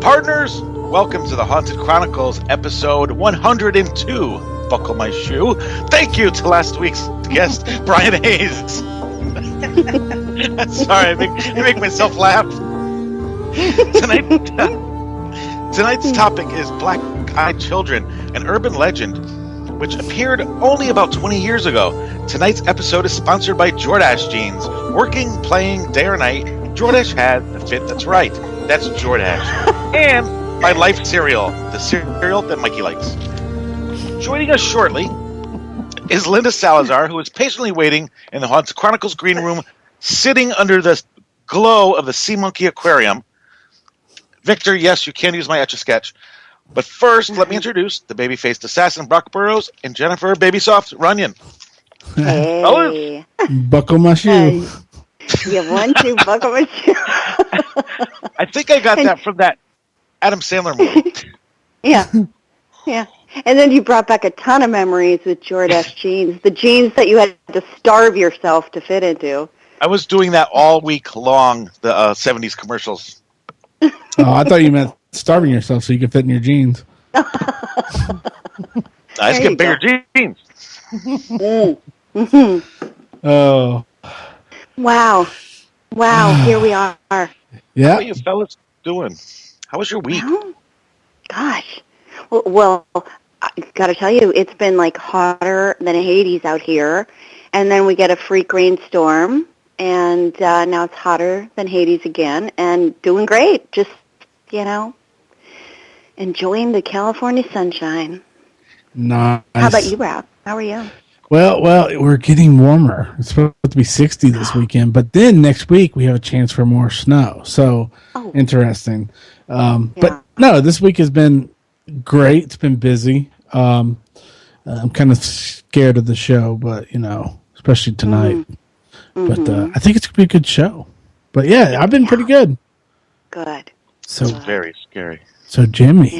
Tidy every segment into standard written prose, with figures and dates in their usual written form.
Partners, welcome to the Haunted Chronicles, episode 102. Buckle my shoe. Thank you to last week's guest, Brian Hayes. Sorry, I make myself laugh. Tonight's topic is black-eyed children, an urban legend which appeared only about 20 years ago. Tonight's episode is sponsored by Jordache Jeans. Working, playing, day or night, Jordache had the fit that's right. That's Jordache. And by Life Cereal, the cereal that Mikey likes. Joining us shortly is Lynda Salazar, who is patiently waiting in the Haunted Chronicles green room, sitting under the glow of the Sea Monkey Aquarium. Victor, yes, you can use my Etch-a-Sketch. But first, let me introduce the baby-faced assassin, Brock Burrows, and Jennifer Babysoft Runyon. Hey. Buckle my shoe. You want to buckle my shoe? I think I got that from that Adam Sandler movie. Yeah. And then you brought back a ton of memories with Jordache jeans, the jeans that you had to starve yourself to fit into. I was doing that all week long, the 70s commercials. Oh, I thought you meant starving yourself so you could fit in your jeans. I just get bigger jeans. Mm-hmm. Oh. Wow, here we are. Yeah. How are you fellas doing? How was your week? Well, gosh. Well, I got to tell you, it's been like hotter than Hades out here. And then we get a freak rainstorm. And now it's hotter than Hades again. And doing great. Just, enjoying the California sunshine. Nice. How about you, Rob? How are you? Well, we're getting warmer. It's supposed to be 60 this weekend, but then next week we have a chance for more snow. So interesting. But no, this week has been great. It's been busy. I'm kind of scared of the show, but especially tonight. But I think it's gonna be a good show. But yeah, I've been pretty good. Good. So it's very scary. So Jimmy.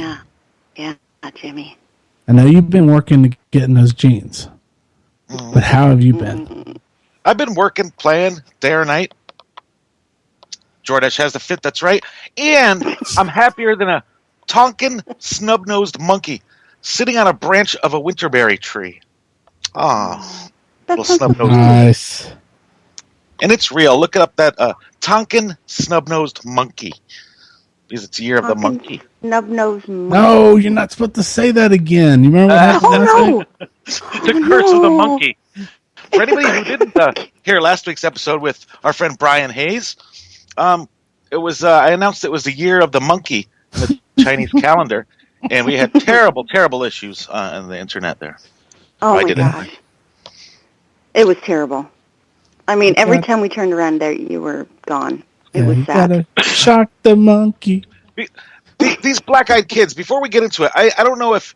Yeah, Jimmy. I know you've been working to get in those jeans. But how have you been? I've been working, playing, day or night. Jordache has the fit that's right. And I'm happier than a Tonkin snub-nosed monkey sitting on a branch of a winterberry tree. Ah, little snub-nosed. Nice. And it's real. Look up that Tonkin snub-nosed monkey. Because it's the year of the monkey. Snub-nosed monkey. No, you're not supposed to say that again. You remember what happened? No. The curse of the monkey. For anybody who didn't hear last week's episode with our friend Brian Hayes, it was I announced it was the year of the monkey in the Chinese calendar, and we had terrible issues on the internet there. Oh my gosh. It was terrible. I mean, every time we turned around there, you were gone. It was sad. Gotta shock the monkey. These black-eyed kids. Before we get into it, I don't know if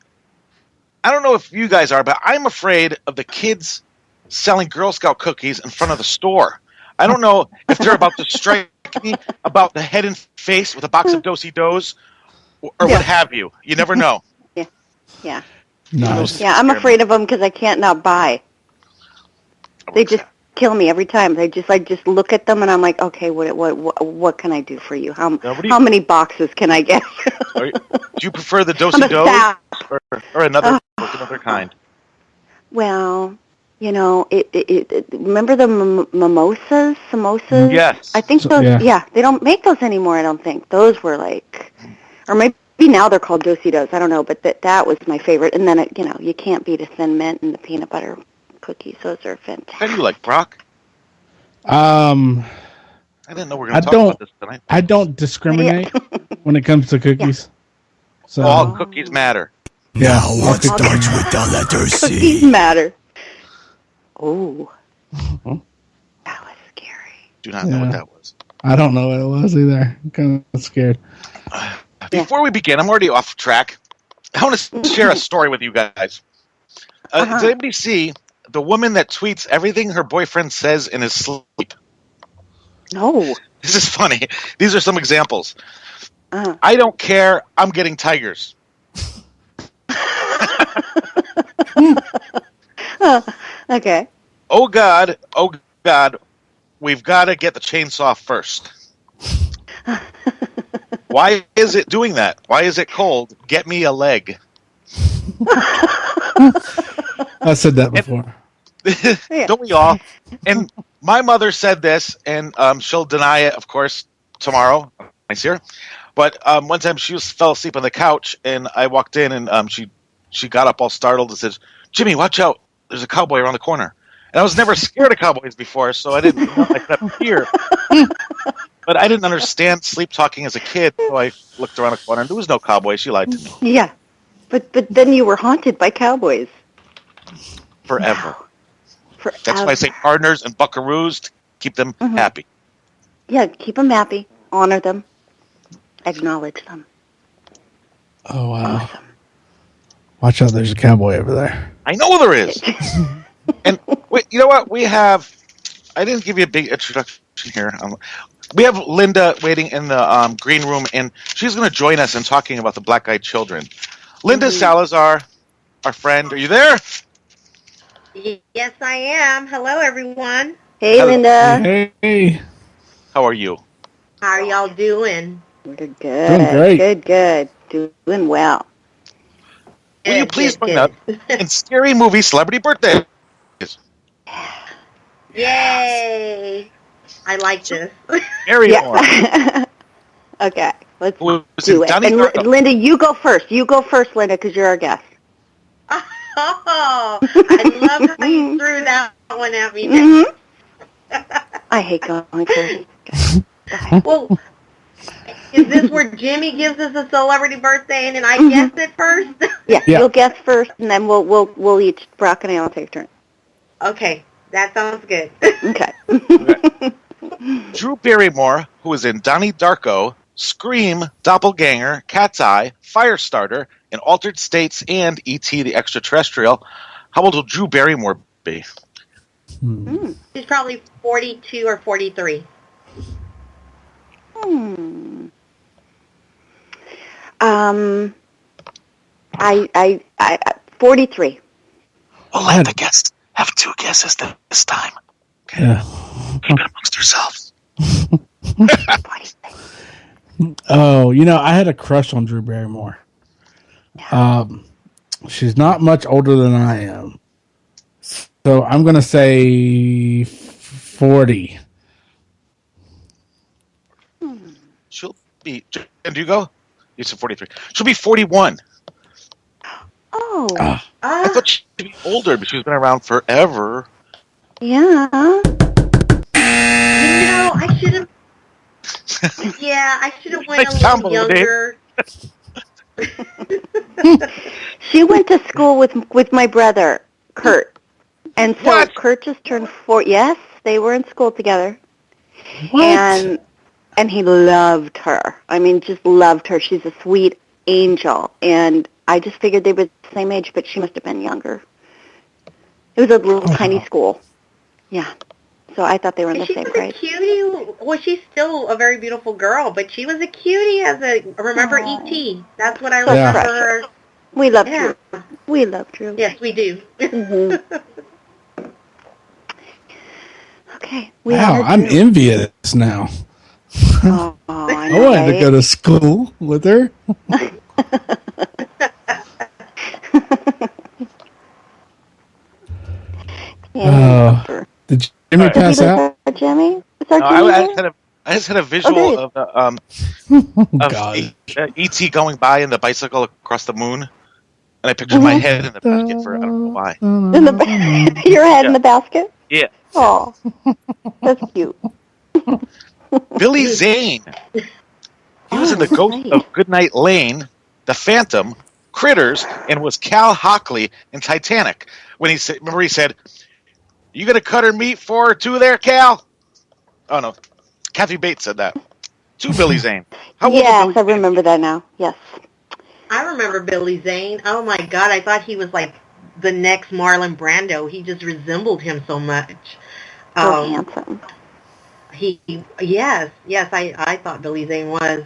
you guys are, but I'm afraid of the kids selling Girl Scout cookies in front of the store. I don't know if they're about to strike me about the head and face with a box of Do-si-dos or what have you. You never know. Yeah. Nice. Yeah, I'm afraid of them because I can't not buy. They just kill me every time. I just look at them and I'm like, okay, what can I do for you? How many boxes can I get? Do you prefer the Do-si-dos or another kind? Well, remember the mimosas? Samosas? Yes. I think those. Yeah, they don't make those anymore. I don't think those were like, or maybe now they're called Do-si-dos. I don't know, but that was my favorite. And then you can't beat a Thin Mint and the peanut butter cookies. Those are fantastic. How do you like, Brock? I didn't know we were going to talk about this tonight. I don't discriminate when it comes to cookies. So all cookies matter. Now what starts with the letter C? Cookies matter. Oh. That was scary. Do not know what that was. I don't know what it was either. I'm kind of scared. Before we begin, I'm already off track. I want to share a story with you guys. Did anybody see the woman that tweets everything her boyfriend says in his sleep? No. This is funny. These are some examples. I don't care. I'm getting tigers. Okay. Oh God, we've got to get the chainsaw first. Why is it doing that? Why is it cold? Get me a leg. I said that before. Don't we all? And my mother said this, and she'll deny it, of course, tomorrow. I see her. But one time she fell asleep on the couch, and I walked in, and she got up all startled and says, "Jimmy, watch out! There's a cowboy around the corner." And I was never scared of cowboys before, so I didn't know I could have fear. But I didn't understand sleep talking as a kid, so I looked around the corner, and there was no cowboy. She lied to me. Yeah. But then you were haunted by cowboys. Forever. Wow. Forever. That's why I say partners and buckaroos to keep them happy. Yeah, keep them happy. Honor them. Acknowledge them. Oh, wow. Awesome. Watch out, there's a cowboy over there. I know there is. And wait, you know what? I didn't give you a big introduction here. We have Lynda waiting in the green room, and she's going to join us in talking about the black-eyed children. Lynda Salazar, our friend, are you there? Yes, I am. Hello, everyone. Hey, Hello. Lynda. Hey. How are you? How are y'all doing? We're good. Doing great. Good. Doing well. Will you please bring up in scary movie celebrity birthday? Yay! I like this. Scary more. Okay, let's Who was do in it. Donnie And Darko. Lynda, you go first. You go first, Lynda, because you're our guest. Oh, I love how you threw that one at me. I hate going first. Well, is this where Jimmy gives us a celebrity birthday and then I guess it first? Yeah, Yeah. you'll guess first, and then we'll each, Brock and I will take a turn. Okay, that sounds good. Okay. Drew Barrymore, who was in Donnie Darko, Scream, Doppelganger, Cat's Eye, Firestarter, in Altered States, and E.T. the Extraterrestrial. How old will Drew Barrymore be? She's probably 42 or 43. 43. We'll let the guests have two guesses this time. Okay. Yeah. Keep it amongst yourselves. Oh, I had a crush on Drew Barrymore. She's not much older than I am. So I'm going to say 40. She'll be. And do you go? You said 43. She'll be 41. Oh, I thought she'd be older, but she's been around forever. yeah. I should have. Yeah, I should have went Nice a little combo, Dave. younger. She went to school with my brother, Kurt. And so What? Kurt just turned 4. Yes, they were in school together. What? And he loved her. I mean, just loved her. She's a sweet angel. And I just figured they were the same age, but she must have been younger. It was a little tiny school. Yeah. So I thought they were in the She same was grade. a cutie. Well, she's still a very beautiful girl, but she was a cutie remember E.T. That's what I So remember precious. her. We love Yeah. Drew. We love Drew. Yes, we do. Okay. Wow, I'm envious now. Oh, I wanted to go to school with her. Did Jimmy pass out? Jimmy? No, I just had a visual of E.T. going by in the bicycle across the moon, and I pictured my head in the basket for I don't know why. Your head in the basket? Yeah. Oh, that's cute. Billy Zane. He was in The Ghost of Goodnight Lane, The Phantom, Critters, and was Cal Hockley in Titanic. When he said, "You gonna cut her meat for 2 there, Cal?" Oh no, Kathy Bates said that. To Billy Zane. Yes, I remember that now. Yes. I remember Billy Zane. Oh my God, I thought he was like the next Marlon Brando. He just resembled him so much. So handsome. Yes, I thought Billy Zane was.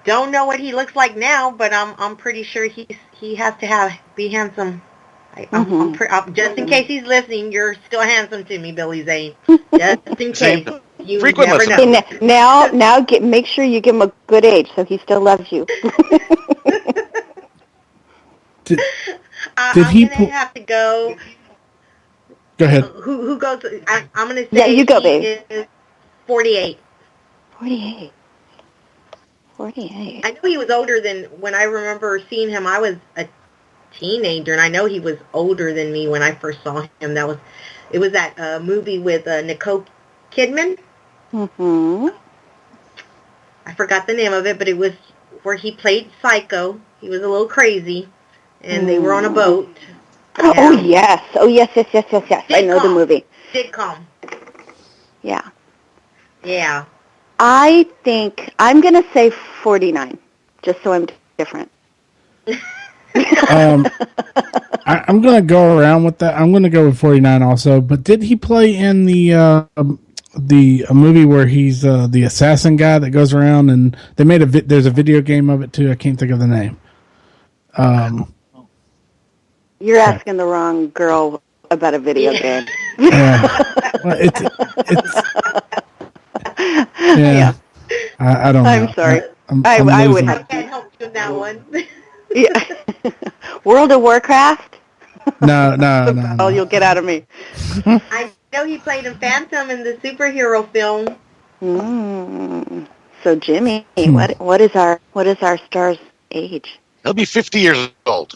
Don't know what he looks like now, but I'm pretty sure he has to be handsome. Just in case he's listening, you're still handsome to me, Billy Zane. Just in case. You Frequent never listener. know. Okay, make sure you give him a good age so he still loves you. Did I'm he going to have to go. Go ahead. Who goes? I'm going to Yeah, say you go, he babe. is 48. 48. 48. I know he was older than when I remember seeing him. I was a teenager, and I know he was older than me when I first saw him. It was that movie with Nicole Kidman. Mm-hmm. I forgot the name of it, but it was where he played Psycho. He was a little crazy, and they were on a boat. Yeah. Oh, yes. Oh, yes. I know the movie. Sitcom. Yeah. Yeah. I think I'm going to say 49, just so I'm different. I'm going to go around with that. I'm going to go with 49 also. But did he play in the movie where he's the assassin guy that goes around and they made there's a video game of it too. I can't think of the name. You're asking the wrong girl about a video game. Yeah. Well, it's yeah. I don't know. I'm sorry. I'm I would losing. have I can't help you with that one. Yeah. World of Warcraft? No. Oh, you'll get out of me. I know he played in Phantom in the superhero film. So Jimmy, what is our star's age? He'll be 50 years old.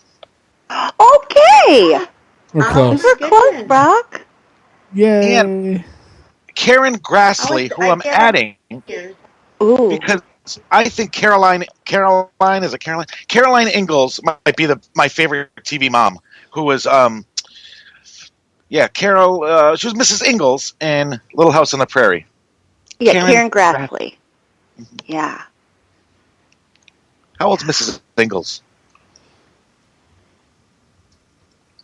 Okay. We're close. We're close, Brock. Yay. And Karen Grassley, who I'm adding because I think Caroline Ingalls might be my favorite TV mom, who was Carol. She was Mrs. Ingalls in Little House on the Prairie. Yeah, Karen Grassley. Yeah. How old's Mrs. Ingalls?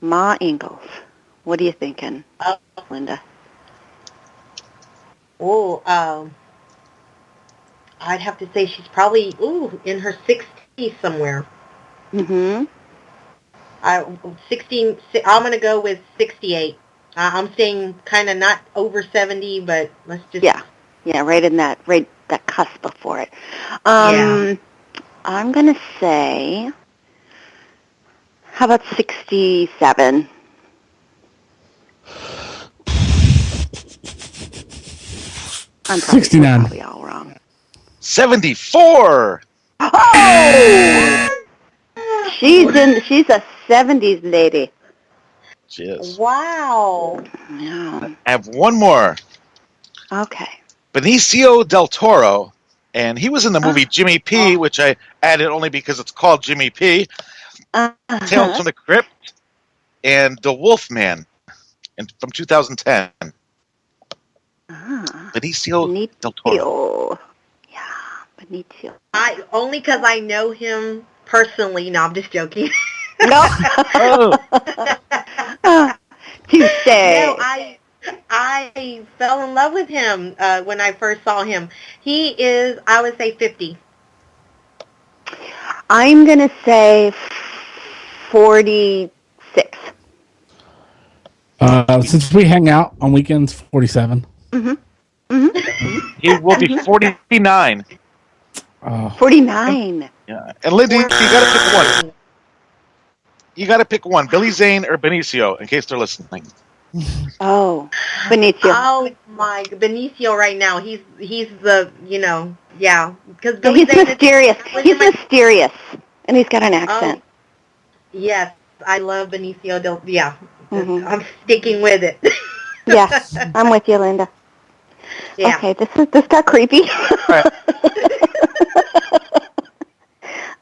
Ma Ingalls. What are you thinking, Lynda? Oh, I'd have to say she's probably in her 60s somewhere. Mm-hmm. 16. I'm gonna go with 68. I'm staying kind of not over 70, but let's just right in that cusp before it. I'm gonna say, how about 67? I'm 69. probably all wrong. 74. Oh! She's a 70s lady. She is. Wow. Yeah. I have one more. Okay. Benicio del Toro, and he was in the movie Jimmy P, which I added only because it's called Jimmy P. Tales from the Crypt, and The Wolfman, from 2010. Benicio del Toro. Yeah, Benicio. Only because I know him personally. No, I'm just joking. No. Touche. No, I fell in love with him when I first saw him. He is, I would say, 50. I'm going to say 46. Since we hang out on weekends, 47. Mm-hmm. Mm-hmm. He will be 49. 49. Yeah. And Lindy, you got to pick one. You got to pick one, Billy Zane or Benicio, in case they're listening. Oh, Benicio. Oh my, Benicio right now. He's the, because He's mysterious. He's mysterious, and he's got an accent. Yes, I love Benicio. Mm-hmm. I'm sticking with it. Yeah, I'm with you, Lynda. Yeah. Okay, this got creepy.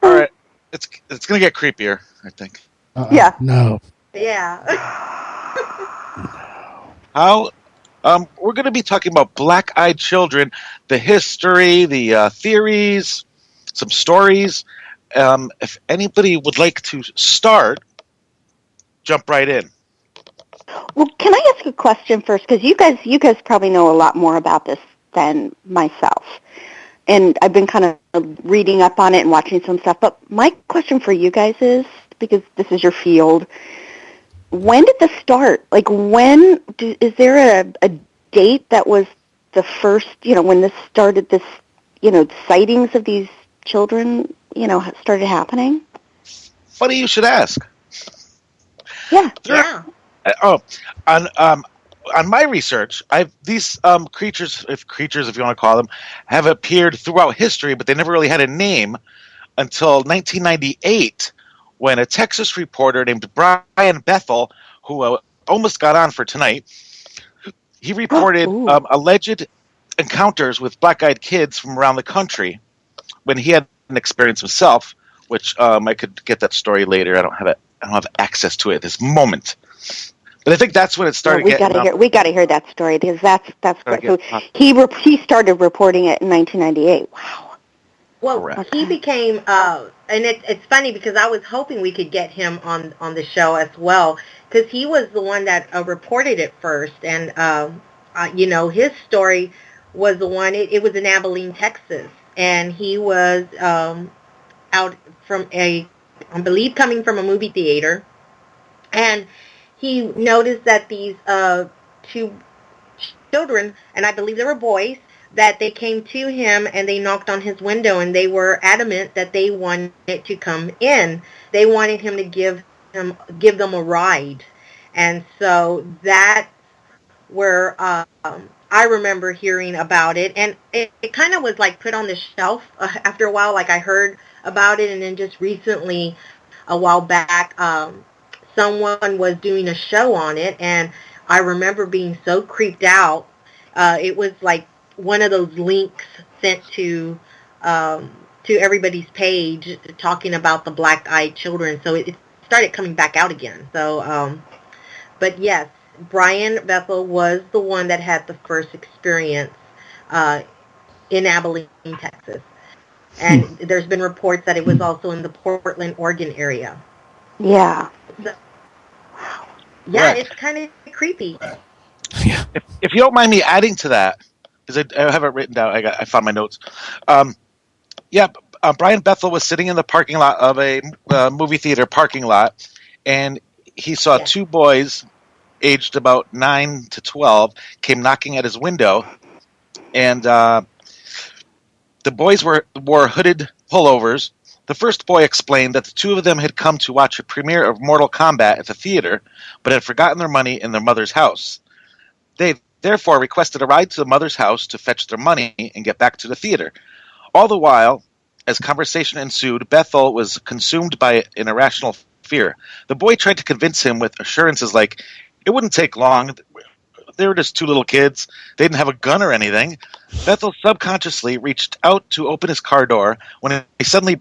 All right. It's gonna get creepier, I think. Yeah. No. Yeah. How? We're going to be talking about black-eyed children, the history, the theories, some stories. If anybody would like to start, jump right in. Well, can I ask a question first? Because you guys probably know a lot more about this than myself. And I've been kind of reading up on it and watching some stuff. But my question for you guys is, because this is your field, when did this start? Like, is there a date that was the first, when this started, this, sightings of these children, started happening? Funny you should ask. Yeah. Yeah. On my research, these creatures, if you want to call them, have appeared throughout history, but they never really had a name until 1998, when a Texas reporter named Brian Bethel, who almost got on for tonight, he reported alleged encounters with black-eyed kids from around the country when he had an experience himself, which I could get that story later. I don't have access to it at this moment. But I think that's when it started we got to hear that story, because that's great. So he started reporting it in 1998. Wow. Well, Correct. he became, and it's funny because I was hoping we could get him on the show as well, because he was the one that reported it first, and his story was the one. It was in Abilene, Texas, and he was out from I believe, coming from a movie theater, and he noticed that these two children, and I believe they were boys, that they came to him and they knocked on his window, and they were adamant that they wanted to come in. They wanted him to give them a ride. And so that's where I remember hearing about it, and it kind of was like put on the shelf after a while. Like I heard about it, and then just recently, a while back, someone was doing a show on it, and I remember being so creeped out. It was like one of those links sent to everybody's page talking about the black-eyed children. So it started coming back out again. So, but yes, Brian Bethel was the one that had the first experience in Abilene, Texas. And there's been reports that it was also in the Portland, Oregon area. Yeah. So, yeah, it's kind of creepy. Yeah. If you don't mind me adding to that, because I have it written down. I found my notes. Brian Bethel was sitting in the parking lot of a movie theater parking lot, and he saw two boys aged about 9 to 12 came knocking at his window, and the boys wore hooded pullovers. The first boy explained that the two of them had come to watch a premiere of Mortal Kombat at the theater, but had forgotten their money in their mother's house. They therefore requested a ride to the mother's house to fetch their money and get back to the theater. All the while, as conversation ensued, Bethel was consumed by an irrational fear. The boy tried to convince him with assurances like, it wouldn't take long. They were just two little kids. They didn't have a gun or anything. Bethel subconsciously reached out to open his car door when he suddenly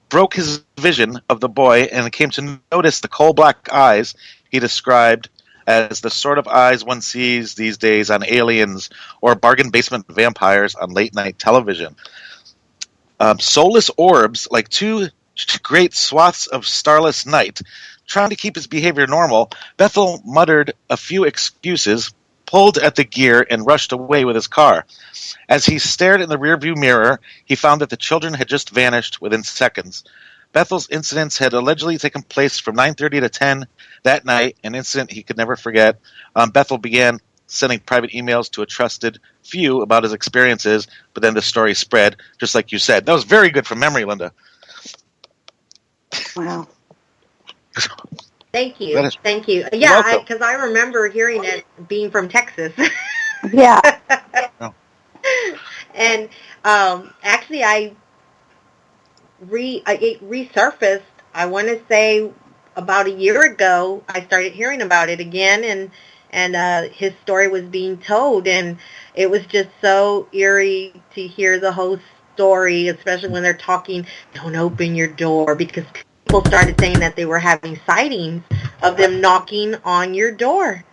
broke his vision of the boy and came to notice the coal black eyes he described as the sort of eyes one sees these days on aliens or bargain basement vampires on late night television. Soulless orbs, like two great swaths of starless night. Trying to keep his behavior normal, Bethel muttered a few excuses, pulled at the gear, and rushed away with his car. As he stared in the rearview mirror, he found that the children had just vanished within seconds. Bethel's incidents had allegedly taken place from 9:30 to 10 that night, an incident he could never forget. Bethel began sending private emails to a trusted few about his experiences, but then the story spread, just like you said. That was very good from memory, Lynda. Wow. Thank you. Thank you. Yeah, because I remember hearing it being from Texas. Yeah. Oh. And actually, it resurfaced, I want to say, about a year ago. I started hearing about it again, and his story was being told, and it was just so eerie to hear the whole story, especially when they're talking, don't open your door, because people started saying that they were having sightings of them knocking on your door.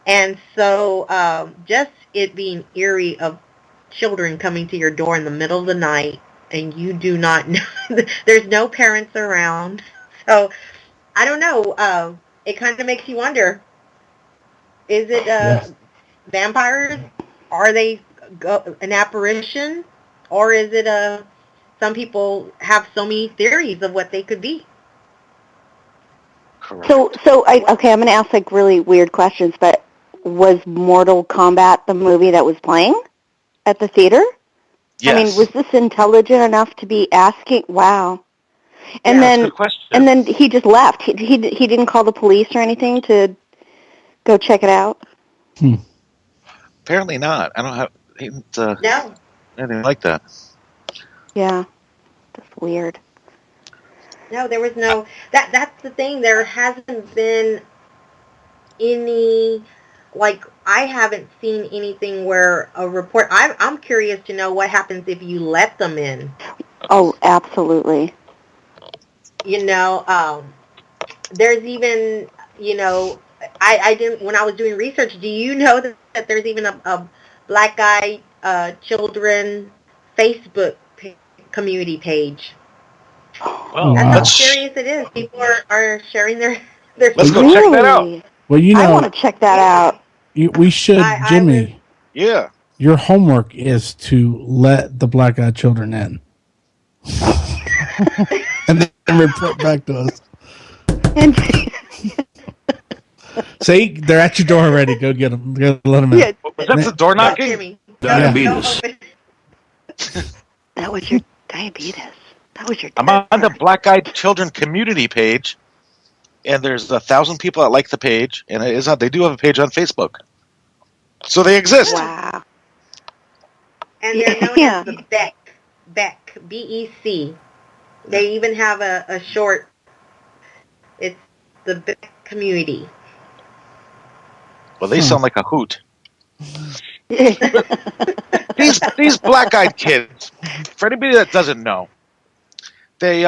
And so just it being eerie of children coming to your door in the middle of the night, and you do not know, there's no parents around. So I don't know. It kind of makes you wonder, is it vampires? Are they an apparition? Or is it some people have so many theories of what they could be? Correct. So I'm going to ask like really weird questions, but was Mortal Kombat the movie that was playing? At the theater? Yes. I mean, was this intelligent enough to be asking? Wow. And that's a good question. And then he just left. He didn't call the police or anything to go check it out. Apparently not. I don't have No. anything like that. Yeah, that's weird. No, there was no. That's the thing. There hasn't been any. Like, I haven't seen anything where a report. I'm curious to know what happens if you let them in. Oh, absolutely. You know, there's even, I didn't, when I was doing research, do you know that there's even a black-eyed children Facebook community page? Well, That's how serious it is. People are sharing their Let's go check that out. Well, I want to check that out. We should, Jimmy. Yeah. Your homework is to let the black-eyed children in. And then report back to us. See, they're at your door already. Go get them. Go let them in. Yeah. Was that the door knocking? Diabetes. That was your diabetes. That was your. I'm on the Black-Eyed Children community page, and there's 1,000 people that like the page, and it is they do have a page on Facebook, so they exist. Wow. And they're known as the Beck, B-E-C. They even have a short. It's the Beck community. Well, they sound like a hoot. These black-eyed kids, for anybody that doesn't know, they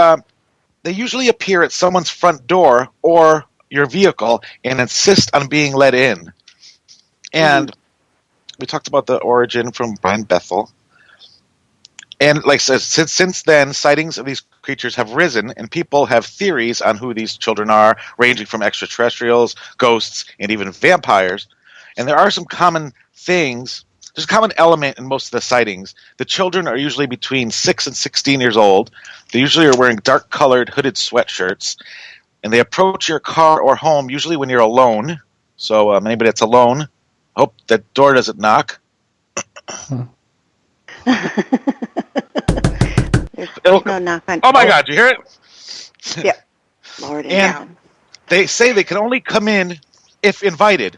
usually appear at someone's front door or your vehicle and insist on being let in. And we talked about the origin from Brian Bethel. And like I said, since then, sightings of these creatures have risen, and people have theories on who these children are, ranging from extraterrestrials, ghosts, and even vampires. And there are some common things. There's a common element in most of the sightings. The children are usually between 6 and 16 years old. They usually are wearing dark-colored hooded sweatshirts. And they approach your car or home usually when you're alone. So anybody that's alone, hope that door doesn't knock. There's no knock on. Oh my God! You hear it? Yeah. Lord, and they say they can only come in if invited,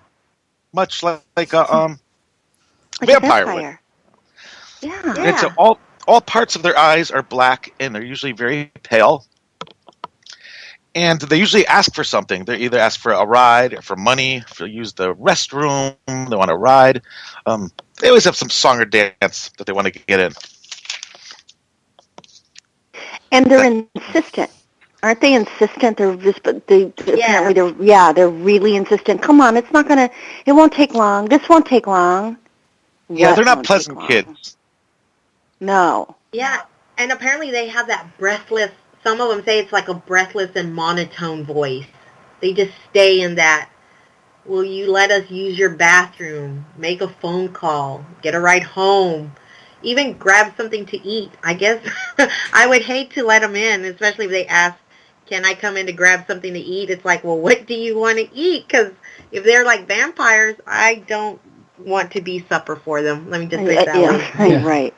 much like a vampire would. Yeah. And so all parts of their eyes are black, and they're usually very pale. And they usually ask for something. They either ask for a ride or for money, to use the restroom. They want a ride. They always have some song or dance that they want to get in. And they're insistent. Aren't they insistent? They're they're really insistent. Come on, it won't take long. This won't take long. Yeah, they're not pleasant kids. No. Yeah, and apparently they have that breathless, some of them say it's like a breathless and monotone voice. They just stay in that, will you let us use your bathroom, make a phone call, get a ride home, even grab something to eat. I guess I would hate to let them in, especially if they ask, can I come in to grab something to eat? It's like, well, what do you want to eat? Because if they're like vampires, I don't want to be supper for them. Let me just say that way. Yeah. Right.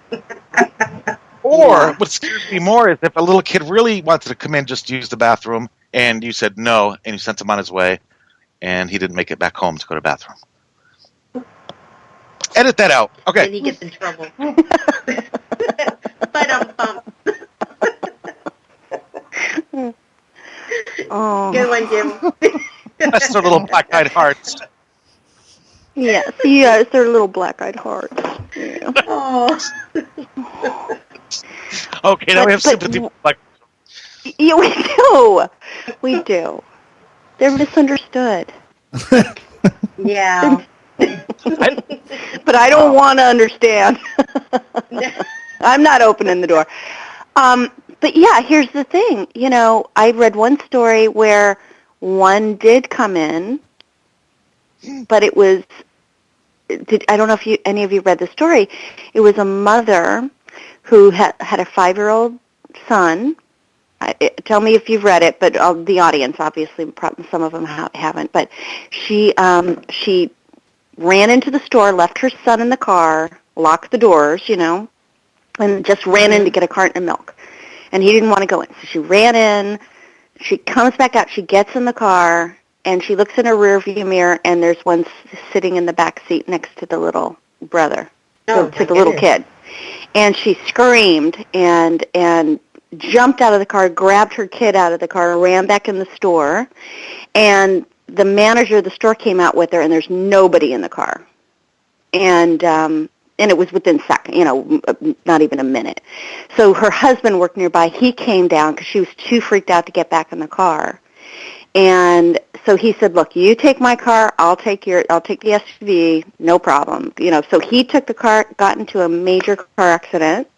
Or what scares me more is if a little kid really wanted to come in just to use the bathroom, and you said no, and you sent him on his way, and he didn't make it back home to go to the bathroom. Edit that out. Okay. Then he gets in trouble. But Oh. Good one, Jim. That's their little black-eyed hearts. Yes, they're little black-eyed hearts. Yeah. Oh. Okay, now we have sympathy for black. Yeah, we do. They're misunderstood. Yeah. But I don't want to understand. I'm not opening the door. But yeah, here's the thing. I read one story where one did come in, but it was, I don't know if any of you read the story. It was a mother who had a 5-year-old son. Tell me if you've read it, but the audience, obviously, some of them haven't. But she ran into the store, left her son in the car, locked the doors, and just ran in to get a carton of milk. And he didn't want to go in. So she ran in. She comes back out. She gets in the car, and she looks in her rearview mirror, and there's one sitting in the back seat next to the little brother, to the little kid. And she screamed and jumped out of the car, grabbed her kid out of the car, ran back in the store, and the manager of the store came out with her, and there's nobody in the car. And it was within not even a minute. So her husband worked nearby. He came down because she was too freaked out to get back in the car. And so he said, "Look, you take my car, I'll take the SUV, no problem." So he took the car, got into a major car accident,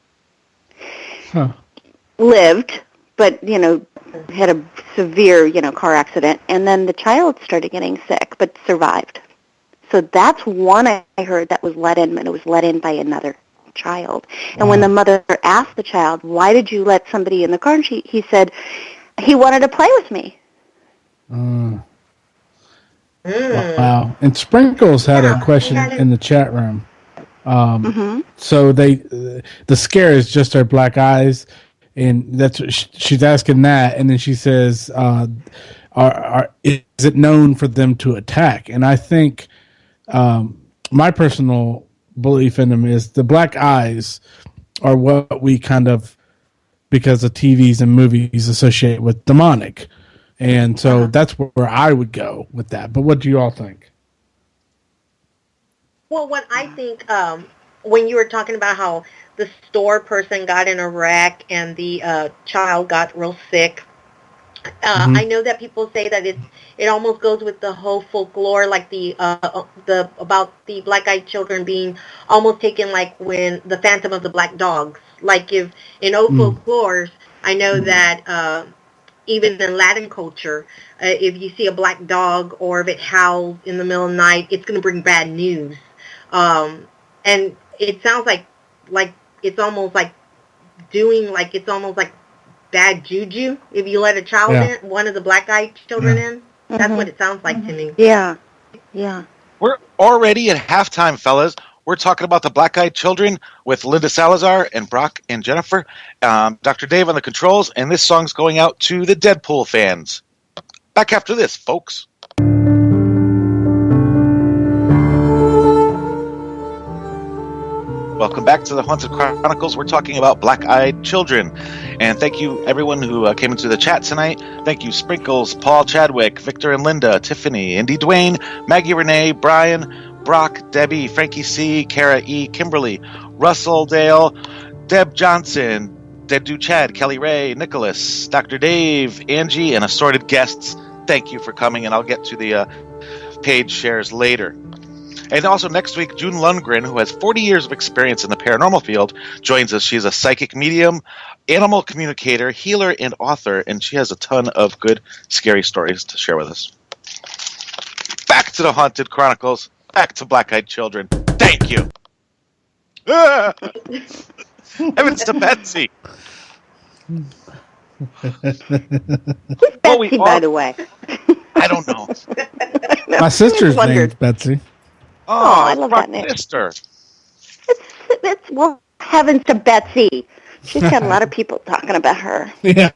lived, but had a severe car accident, and then the child started getting sick, but survived. So that's one I heard that was let in, and it was let in by another child. And when the mother asked the child, "Why did you let somebody in the car?" And he said, "He wanted to play with me." Wow. And Sprinkles had a question in the chat room. So the scare is just her black eyes, and that's what she's asking that. And then she says, is it known for them to attack? And I think my personal belief in them is the black eyes are what we kind of, because of TVs and movies, associate with demonic. And so that's where I would go with that. But what do you all think? Well, what I think, when you were talking about how the store person got in a wreck and the child got real sick, I know that people say that it almost goes with the whole folklore, like the about the black-eyed children being almost taken like when the Phantom of the Black Dogs. Like if in old folklores, I know that even in Latin culture, if you see a black dog or if it howls in the middle of the night, it's going to bring bad news. And it sounds like it's almost like it's almost like bad juju if you let a child in, one of the black-eyed children in. That's what it sounds like to me. Yeah. We're already at halftime, fellas. We're talking about the Black-Eyed Children with Lynda Salazar and Brock and Jennifer. Dr. Dave on the controls, and this song's going out to the Deadpool fans. Back after this, folks. Welcome back to the Haunted Chronicles. We're talking about Black-Eyed Children. And thank you, everyone who came into the chat tonight. Thank you, Sprinkles, Paul Chadwick, Victor and Linda, Tiffany, Indy Dwayne, Maggie Renee, Brian, Brock, Debbie, Frankie C, Kara E, Kimberly, Russell Dale, Deb Johnson, Dedu Chad, Kelly Ray, Nicholas, Dr. Dave, Angie, and assorted guests. Thank you for coming, and I'll get to the page shares later. And also next week, June Lundgren, who has 40 years of experience in the paranormal field, joins us. She's a psychic medium, animal communicator, healer, and author, and she has a ton of good, scary stories to share with us. Back to the Haunted Chronicles. Back to Black-Eyed Children. Thank you. Heavens to Betsy. Who's Betsy, by the way? I don't know. My sister's name's Betsy. Oh, I love that name. Sister. Well, heavens to Betsy. She's got a lot of people talking about her. Yeah.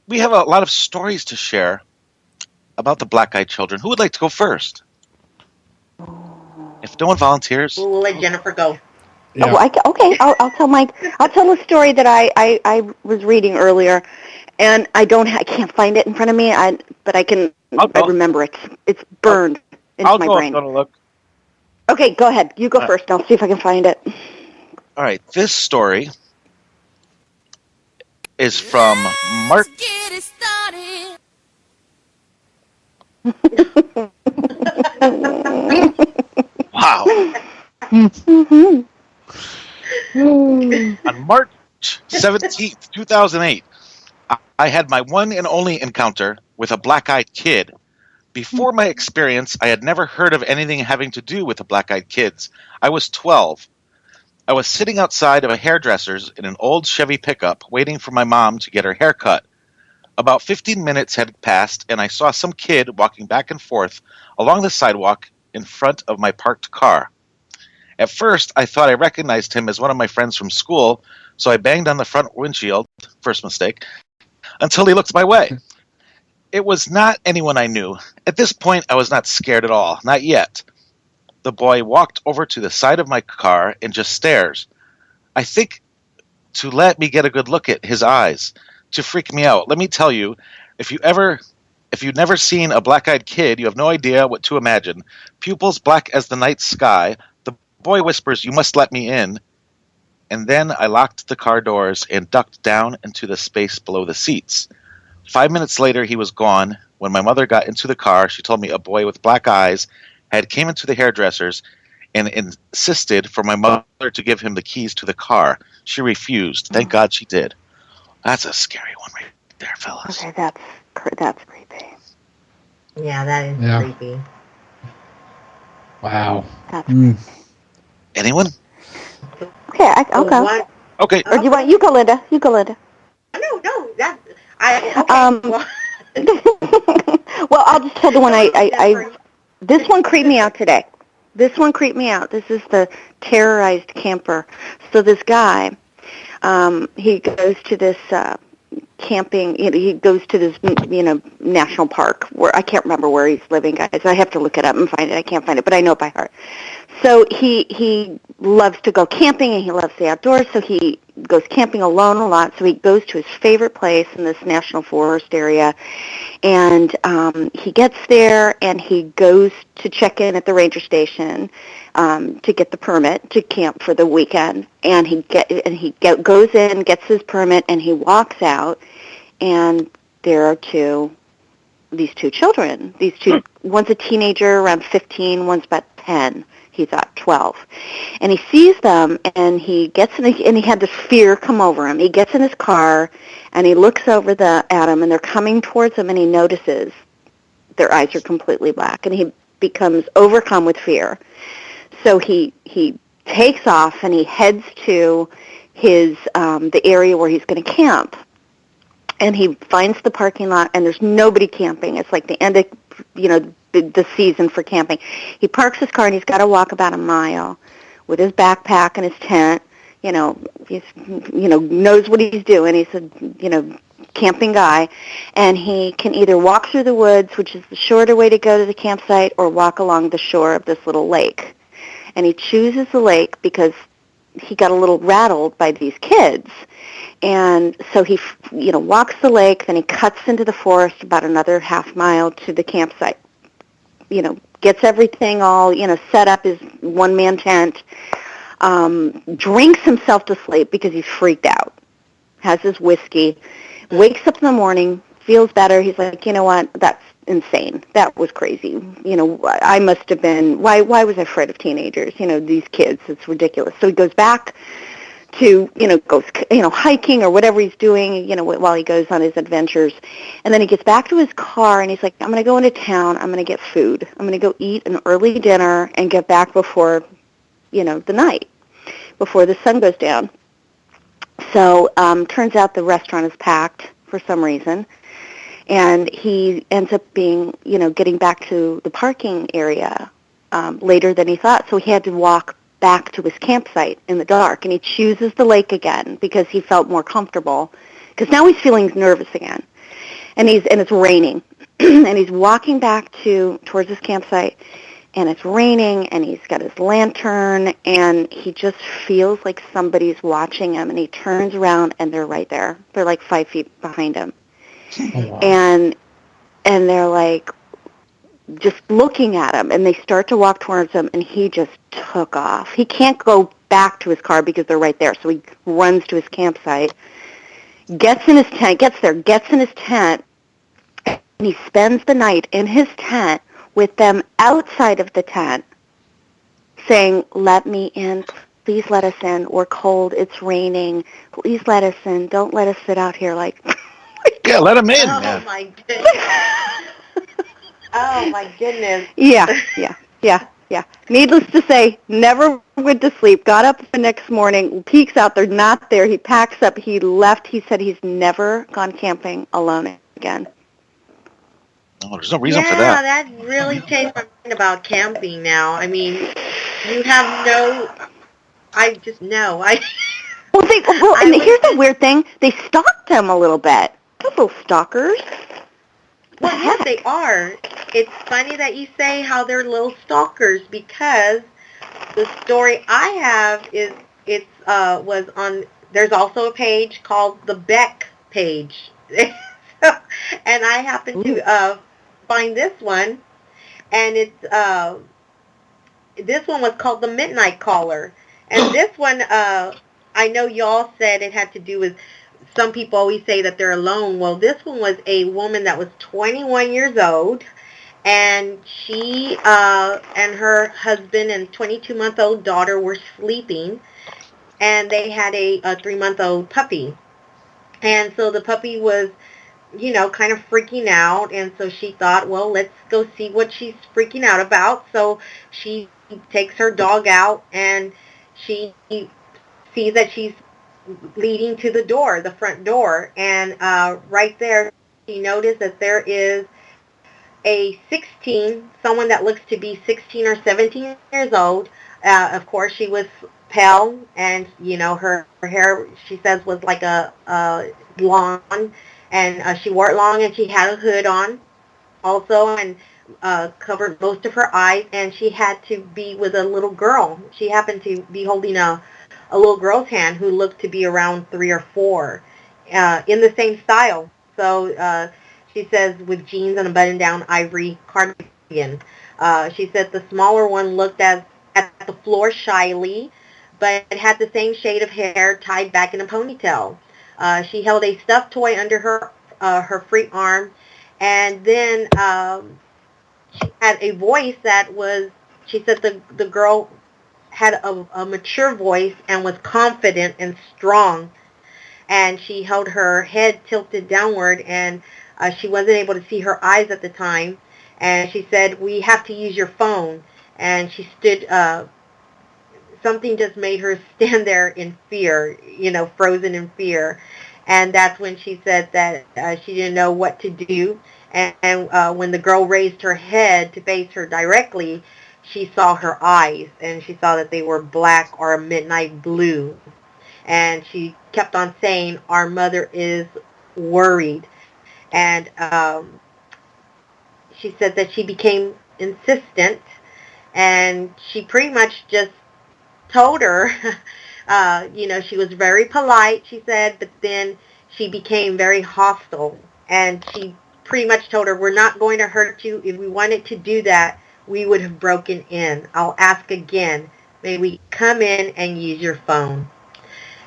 We have a lot of stories to share about the Black-Eyed Children. Who would like to go first? If no one volunteers, we'll let Jennifer go. Yeah. Oh, okay. I'll tell a story that I was reading earlier, and I can't find it in front of me. But I remember it. It's burned into my brain. I'll go look. Okay, go ahead. You go first, and I'll see if I can find it. All right. This story is from Mark. Get it started. Wow. On March 17th, 2008, I had my one and only encounter with a black-eyed kid. Before my experience, I had never heard of anything having to do with the black-eyed kids. I was 12. I was sitting outside of a hairdresser's in an old Chevy pickup, waiting for my mom to get her hair cut. About 15 minutes had passed, and I saw some kid walking back and forth along the sidewalk in front of my parked car. At first, I thought I recognized him as one of my friends from school, so I banged on the front windshield, first mistake, until he looked my way. It was not anyone I knew. At this point, I was not scared at all. Not yet. The boy walked over to the side of my car and just stares. I think to let me get a good look at his eyes, to freak me out. Let me tell you, if you've never seen a black-eyed kid, you have no idea what to imagine. Pupils black as the night sky. The boy whispers, "You must let me in." And then I locked the car doors and ducked down into the space below the seats. 5 minutes later, he was gone. When my mother got into the car, she told me a boy with black eyes had came into the hairdresser's and insisted for my mother to give him the keys to the car. She refused. Thank God she did. That's a scary one right there, fellas. Okay, that's creepy. Yeah, that is creepy. Wow. That's creepy. Anyone? Okay, I'll go. Okay. Or do you want, you go, Lynda. You go, Lynda. No, okay. Well, I'll just tell the one this one creeped me out today. This one creeped me out. This is the terrorized camper. So this guy, he goes to this camping. He goes to this, national park where I can't remember where he's living, guys. I have to look it up and find it. I can't find it, but I know it by heart. So he loves to go camping and he loves the outdoors. So he goes camping alone a lot. So he goes to his favorite place in this national forest area, and he gets there and he goes to check in at the ranger station to get the permit to camp for the weekend. And goes in, gets his permit, and he walks out, and there are these two children. One's a teenager around 15, one's about 10. He thought 12. And he sees them, and he had this fear come over him. He gets in his car, and he looks over at them, and they're coming towards him, and he notices their eyes are completely black, and he becomes overcome with fear. So he takes off, and he heads to the area where he's going to camp. And he finds the parking lot, and there's nobody camping. It's like the end of, the season for camping. He parks his car, and he's got to walk about a mile with his backpack and his tent. He's knows what he's doing. He's a camping guy, and he can either walk through the woods, which is the shorter way to go to the campsite, or walk along the shore of this little lake. And he chooses the lake because he got a little rattled by these kids. And so he, walks the lake, then he cuts into the forest about another half mile to the campsite. Gets everything all, set up his one-man tent, drinks himself to sleep because he's freaked out, has his whiskey, wakes up in the morning, feels better. He's like, you know what, that's insane. That was crazy. I must have been, why was I afraid of teenagers? These kids, it's ridiculous. So he goes back to, goes, hiking or whatever he's doing, while he goes on his adventures. And then he gets back to his car, and he's like, I'm going to go into town. I'm going to get food. I'm going to go eat an early dinner and get back before, the night, before the sun goes down. So turns out the restaurant is packed for some reason. And he ends up getting back to the parking area later than he thought. So he had to walk back to his campsite in the dark, and he chooses the lake again because he felt more comfortable, because now he's feeling nervous again, and it's raining, and he's walking back towards his campsite, and it's raining, and he's got his lantern, and he just feels like somebody's watching him, and he turns around, and they're right there. They're like 5 feet behind him. Oh, wow. And they're like just looking at him, and they start to walk towards him, and he just took off. He can't go back to his car because they're right there, so he runs to his campsite, gets in his tent, and he spends the night in his tent with them outside of the tent saying, "Let me in. Please let us in. We're cold. It's raining. Please let us in. Don't let us sit out here like..." Yeah, let him in. Oh, my goodness. Oh, my goodness. Yeah. Needless to say, never went to sleep, got up the next morning, peeks out, they're not there. He packs up, he left. He said he's never gone camping alone again. Oh, there's no reason for that. Yeah, that really changed my mind about camping now. I mean, You have no. I just no. And here's the weird thing: they stalked him a little bit. Those little stalkers. Well, yes, they are. It's funny that you say how they're little stalkers because the story I have is was on. There's also a page called the Beck page, and I happened to find this one, and it's this one was called the Midnight Caller, and this one I know y'all said it had to do with. Some people always say that they're alone. Well, this one was a woman that was 21 years old, and she and her husband and 22-month-old daughter were sleeping, and they had a 3-month-old puppy. And so the puppy was, kind of freaking out, and so she thought, well, let's go see what she's freaking out about. So she takes her dog out, and she sees that she's leading to the door, the front door, and right there she noticed that there is someone that looks to be 16 or 17 years old. Of course, she was pale, and her hair, she says, was like a blonde, and she wore it long, and she had a hood on also, and covered most of her eyes, and she had to be with a little girl. She happened to be holding a little girl's hand who looked to be around 3 or 4, in the same style. So she says with jeans and a button-down ivory cardigan. She said the smaller one looked at the floor shyly, but it had the same shade of hair tied back in a ponytail. She held a stuffed toy under her free arm, and then she had a voice that was, she said the girl had a mature voice and was confident and strong, and she held her head tilted downward, and she wasn't able to see her eyes at the time, and she said, we have to use your phone. And she stood, something just made her stand there in fear, frozen in fear, and that's when she said that she didn't know what to do, and when the girl raised her head to face her directly, she saw her eyes, and she saw that they were black or a midnight blue. And she kept on saying, our mother is worried. And she said that she became insistent, and she pretty much just told her, she was very polite, she said, but then she became very hostile. And she pretty much told her, we're not going to hurt you. If we wanted to do that, we would have broken in. I'll ask again. May we come in and use your phone?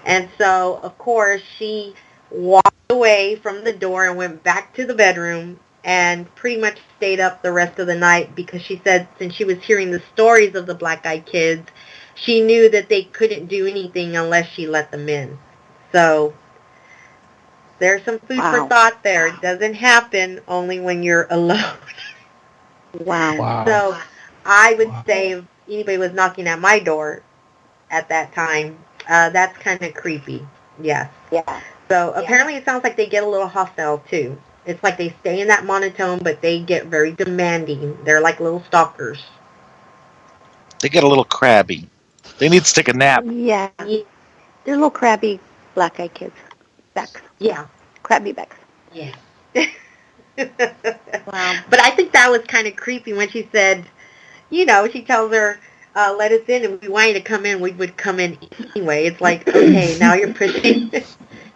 And so, of course, she walked away from the door and went back to the bedroom and pretty much stayed up the rest of the night because she said since she was hearing the stories of the black-eyed kids, she knew that they couldn't do anything unless she let them in. So there's some food for thought there. It doesn't happen only when you're alone. Wow. So I would say if anybody was knocking at my door at that time, that's kind of creepy. Yes. Yeah. So apparently it sounds like they get a little hostile too. It's like they stay in that monotone, but they get very demanding. They're like little stalkers. They get a little crabby. They need to take a nap. Yeah. They're little crabby black-eyed kids. Becks. Yeah. Crabby Becks. Yeah. Wow. But I think that was kind of creepy when she said, she tells her, let us in, and if we wanted to come in, we would come in anyway. It's like, okay, now you're pushing, pushing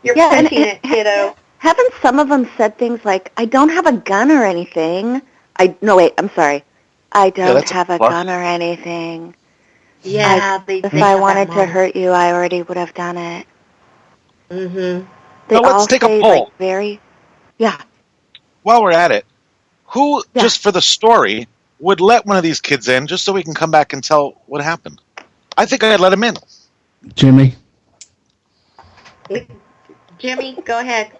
it, kiddo. Haven't some of them said things like, I don't have a gun or anything? No, wait, I'm sorry. I don't have a gun or anything. Yeah, if I wanted to hurt you, I already would have done it. Mm-hmm. They well, let's take a poll. While we're at it, who, just for the story, would let one of these kids in just so we can come back and tell what happened? I think I'd let him in. Jimmy. Jimmy, go ahead.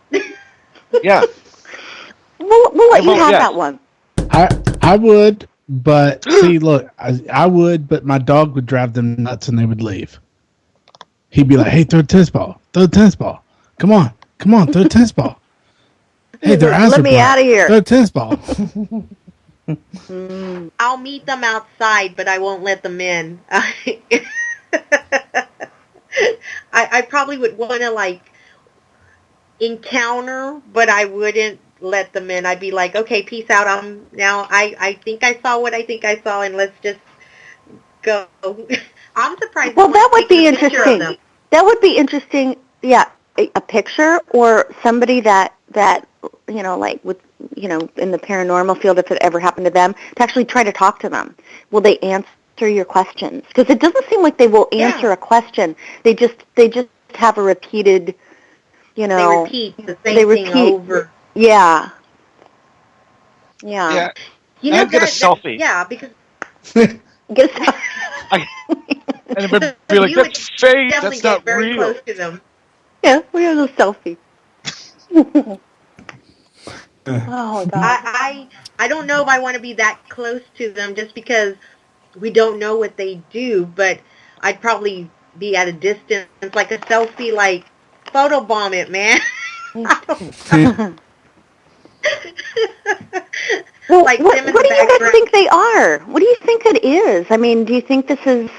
Yeah. We'll let you have that one. I would, but see, look, I would, but my dog would drive them nuts and they would leave. He'd be like, hey, throw a tennis ball. Throw a tennis ball. Come on, throw a tennis ball. Hey, their eyes Let are me black. out of here. Throw a tennis ball. I'll meet them outside, but I won't let them in. I probably would want to like encounter, but I wouldn't let them in. I'd be like, okay, peace out. I think I saw what I think I saw, and let's just go. I'm surprised. Well, that would be a picture of interesting. them. That would be interesting. Yeah, a picture or somebody that like with in the paranormal field, if it ever happened to them, to actually try to talk to them. Will they answer your questions? Because it doesn't seem like they will answer a question. They just have a repeated. They repeat the same thing over. Yeah. Yeah. I'd get a selfie. Yeah, because get a selfie. And it would be like, that's fake. That's not very real. Close to them. Yeah, we have a selfie. Oh God. I don't know if I want to be that close to them just because we don't know what they do, but I'd probably be at a distance, like a selfie, like photobomb it, man. Well, like what do you guys think they are? What do you think it is? I mean, do you think this is?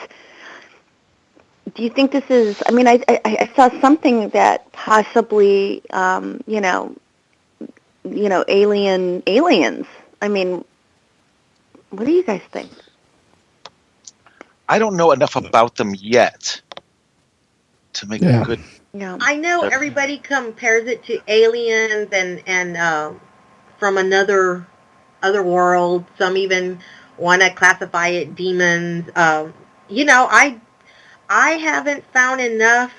I mean, I saw something that possibly, aliens. I mean, what do you guys think? I don't know enough about them yet to make a good. Yeah. I know everybody compares it to aliens and from another world. Some even want to classify it demons. I haven't found enough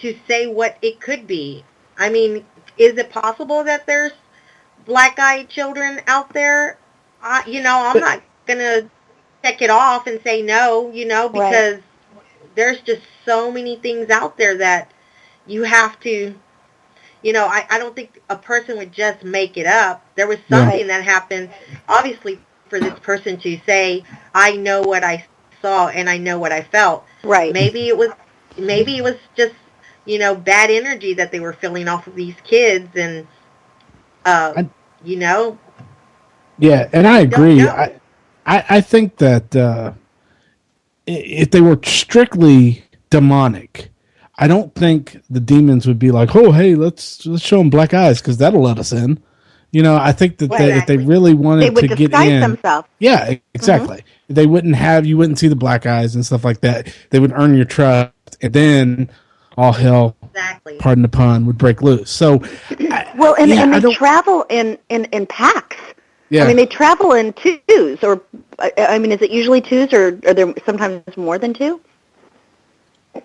to say what it could be. I mean, is it possible that there's black-eyed children out there? I'm not gonna check it off and say no, because there's just so many things out there that you have to, I don't think a person would just make it up. There was something that happened, obviously, for this person to say, I know what I saw and I know what I felt. Right. Maybe it was just, bad energy that they were feeling off of these kids and, Yeah, and I agree. I think that if they were strictly demonic, I don't think the demons would be like, oh, hey, let's show them black eyes because that'll let us in. I think that if they really wanted to get in, themselves. Yeah, exactly. You wouldn't see the black eyes and stuff like that. They would earn your trust, and then all hell, pardon the pun, would break loose. So, and they travel in packs. Yeah. I mean, they travel in twos, or I mean, is it usually twos, or are there sometimes more than two?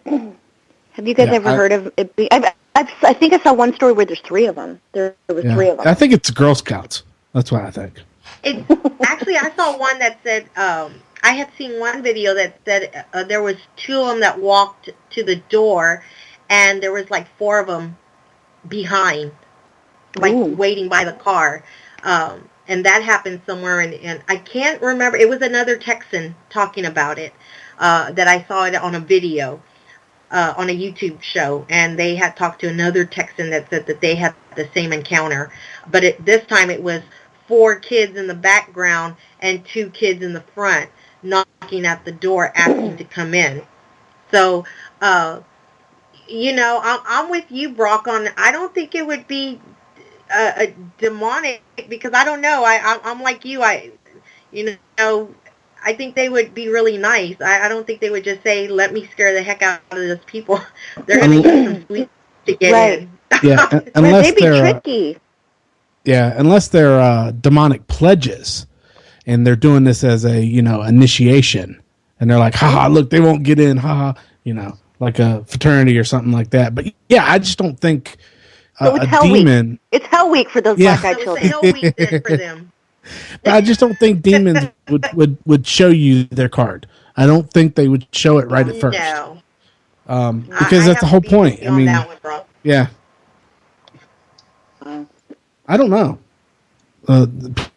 Have you guys ever heard of it? I think I saw one story where there's three of them. There was three of them. I think it's Girl Scouts. That's what I think. Actually, I saw one that said, I had seen one video that said there was two of them that walked to the door, and there was like four of them behind, like waiting by the car. And that happened somewhere, and I can't remember. It was another Texan talking about it, that I saw it on a video. On a YouTube show, and they had talked to another Texan that said that they had the same encounter, but this time it was 4 kids in the background and 2 kids in the front knocking at the door asking to come in. So, I'm with you, Brock, on I don't think it would be a demonic, because I don't know. I'm like you. I think they would be really nice. I don't think they would just say, let me scare the heck out of those people. They're going to use some sweet to get in. Yeah, unless they'd be tricky. Yeah, unless they're demonic pledges, and they're doing this as a, initiation. And they're like, haha, look, they won't get in, haha, like a fraternity or something like that. But yeah, I just don't think a demon... It's Hell Week for those black-eyed children. It's Hell Week then for them. But I just don't think demons would show you their card. I don't think they would show it right at first. No. Because that's the whole point. I mean, yeah. I don't know.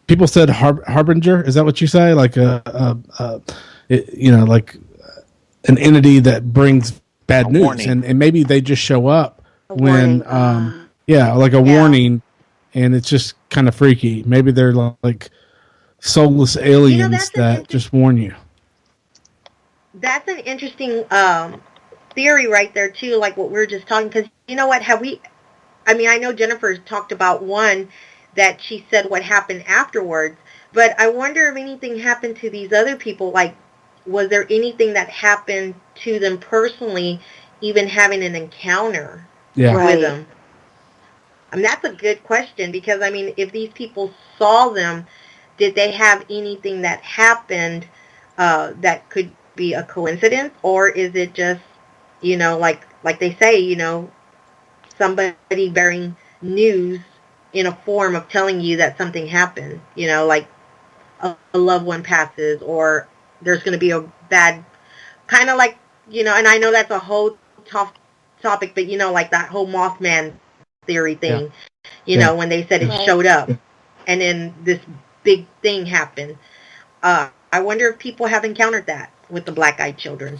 People said harbinger. Is that what you say? Like like an entity that brings bad news, and maybe they just show up when, like a warning. And it's just kind of freaky. Maybe they're like soulless aliens that just warn you. That's an interesting theory right there too, like what we were just talking. Because you know what? I know Jennifer talked about one that she said what happened afterwards, but I wonder if anything happened to these other people. Like, was there anything that happened to them personally, even having an encounter with them? I mean, that's a good question because, I mean, if these people saw them, did they have anything that happened that could be a coincidence, or is it just, like they say, somebody bearing news in a form of telling you that something happened, like a loved one passes, or there's going to be a bad, kind of like, and I know that's a whole tough topic, but like that whole Mothman theory thing, when they said it showed up and then this big thing happened. I wonder if people have encountered that with the black-eyed children.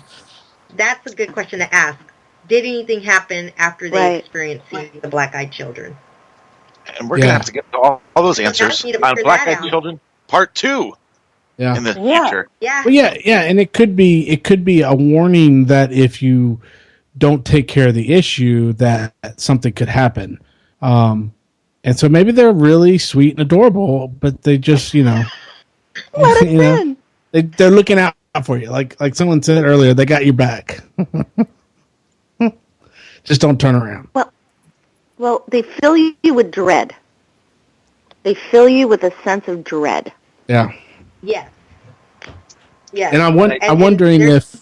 That's a good question to ask. Did anything happen after they experienced seeing the black-eyed children? And we're going to have to get to all those answers on Black-Eyed Children Part 2 in the future. Yeah. Well, yeah, and it could be a warning that if you don't take care of the issue, that something could happen. And so maybe they're really sweet and adorable, but they just, let them in. They're looking out for you. Like someone said earlier, they got your back. Just don't turn around. Well, they fill you with dread. They fill you with a sense of dread. Yeah. Yes. Yes. And I'm wondering if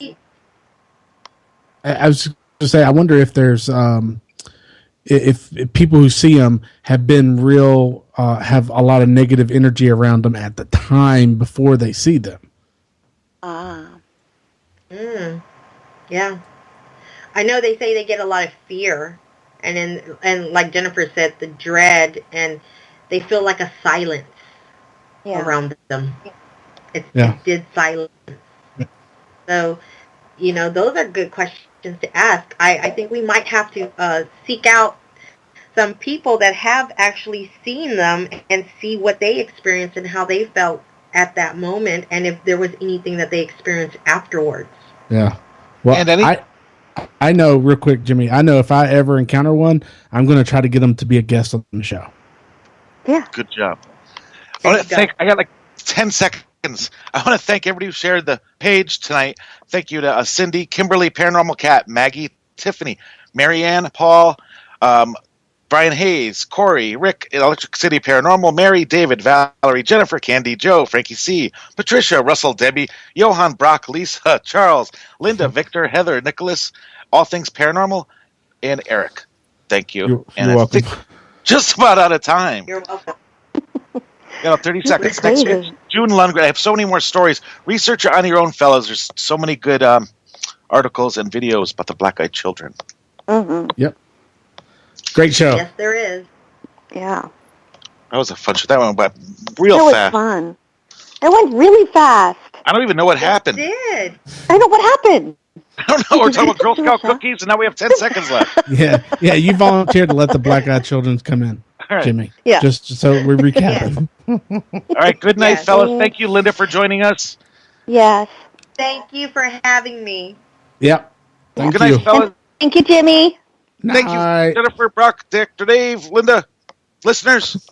I was going to say, I wonder if there's if people who see them have been real, have a lot of negative energy around them at the time before they see them. Yeah. I know they say they get a lot of fear, and like Jennifer said, the dread, and they feel like a silence around them. It did silence. So, those are good questions to ask. I think we might have to seek out some people that have actually seen them and see what they experienced and how they felt at that moment, and if there was anything that they experienced afterwards. Yeah. Well, and I know real quick, Jimmy, I know if I ever encounter one, I'm going to try to get them to be a guest on the show. Yeah. Good job. I got like 10 seconds. I want to thank everybody who shared the page tonight. Thank you to Cindy, Kimberly, Paranormal Cat, Maggie, Tiffany, Marianne, Paul, Brian Hayes, Corey, Rick, Electric City Paranormal, Mary, David, Valerie, Jennifer, Candy, Joe, Frankie C, Patricia, Russell, Debbie, Johan, Brock, Lisa, Charles, Linda, Victor, Heather, Nicholas, All Things Paranormal, and Eric. Thank you. You're welcome. I think just about out of time. You're welcome. 30 seconds. Next week, June Lundgren. I have so many more stories. Research it on your own, fellows. There's so many good articles and videos about the black-eyed children. Mm-hmm. Yep. Great show. Yes, there is. Yeah. That was a fun show. That one went real fast. That was fun. It went really fast. I don't even know what happened. It did. I know what happened. I don't know. We're talking about Girl Scout cookies, and now we have 10 seconds left. Yeah. You volunteered to let the black-eyed children come in, right. Jimmy. Yeah. Just so we're recapping. All right. Good night, fellas. Thank you, Linda, for joining us. Yes. Thank you for having me. Yep. Thank Good you. night, fellas. Thank you, Jimmy. Thank you, Jennifer, Brock, Dick, Dave, Linda, listeners.